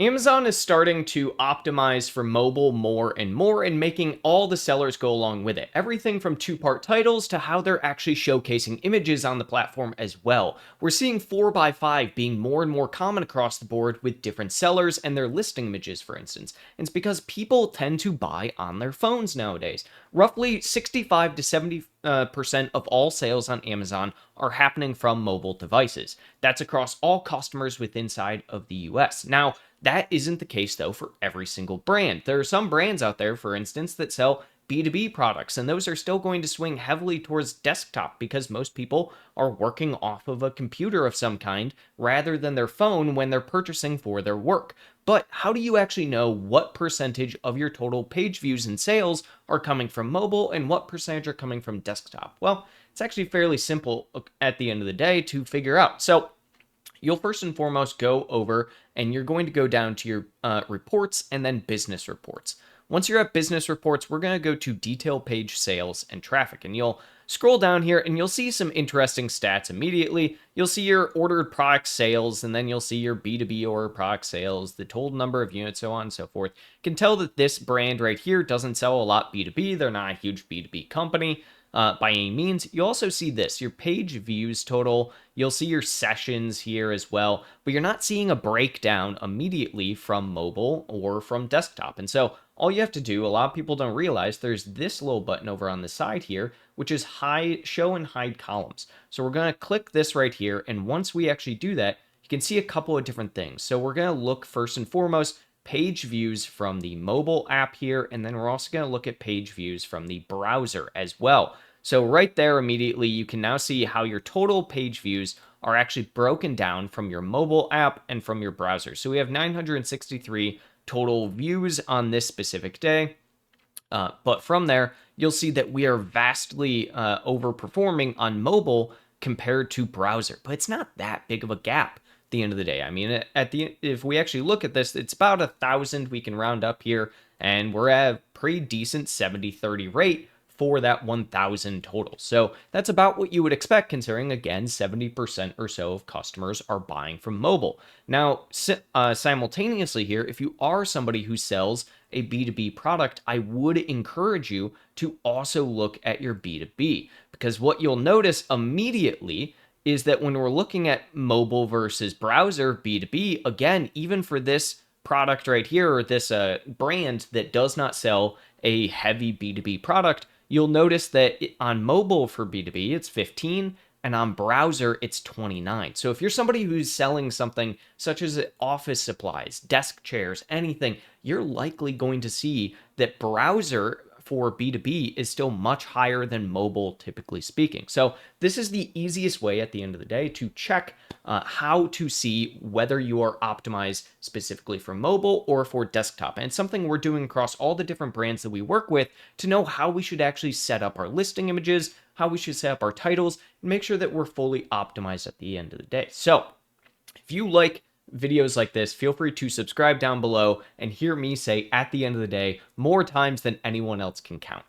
Amazon is starting to optimize for mobile more and more and making all the sellers go along with it. Everything from two-part titles to how they're actually showcasing images on the platform as well. We're seeing 4x5 being more and more common across the board with different sellers and their listing images, for instance. And it's because people tend to buy on their phones nowadays. Roughly 65 to 70% of all sales on Amazon are happening from mobile devices. That's across all customers within inside of the US. Now, that isn't the case, though, for every single brand. There are some brands out there, for instance, that sell B2B products, and those are still going to swing heavily towards desktop because most people are working off of a computer of some kind rather than their phone when they're purchasing for their work. But how do you actually know what percentage of your total page views and sales are coming from mobile and what percentage are coming from desktop? Well, it's actually fairly simple at the end of the day to figure out. So, you'll first and foremost go over and you're going to go down to your reports and then business reports. Once you're at business reports, we're going to go to detail page sales and traffic, and you'll scroll down here and you'll see some interesting stats immediately. You'll see your ordered product sales, and then you'll see your B2B order product sales, the total number of units, so on and so forth. You can tell that this brand right here doesn't sell a lot B2B. They're not a huge B2B company. By any means. You also see this, your page views total. You'll see your sessions here as well, but you're not seeing a breakdown immediately from mobile or from desktop. And so all you have to do, a lot of people don't realize there's this little button over on the side here, which is show and hide columns. So we're going to click this right here. And once we actually do that, you can see a couple of different things. So we're going to look first and foremost page views from the mobile app here, and then we're also going to look at page views from the browser as well. So right there immediately, you can now see how your total page views are actually broken down from your mobile app and from your browser. So we have 963 total views on this specific day. But from there, you'll see that we are vastly overperforming on mobile compared to browser. But it's not that big of a gap the end of the day. I mean, if we actually look at this, it's about 1,000 we can round up here, and we're at a pretty decent 70-30 rate for that 1,000 total. So that's about what you would expect, considering, again, 70% or so of customers are buying from mobile. Now, simultaneously here, if you are somebody who sells a B2B product, I would encourage you to also look at your B2B, because what you'll notice immediately is that when we're looking at mobile versus browser B2B, again, even for this product right here, or this brand that does not sell a heavy B2B product, you'll notice that on mobile for B2B, it's 15, and on browser, it's 29. So if you're somebody who's selling something such as office supplies, desk chairs, anything, you're likely going to see that browser for B2B is still much higher than mobile, typically speaking. So this is the easiest way at the end of the day to check how to see whether you are optimized specifically for mobile or for desktop. And it's something we're doing across all the different brands that we work with to know how we should actually set up our listing images, how we should set up our titles, and make sure that we're fully optimized at the end of the day. So if you like videos like this, feel free to subscribe down below and hear me say at the end of the day more times than anyone else can count.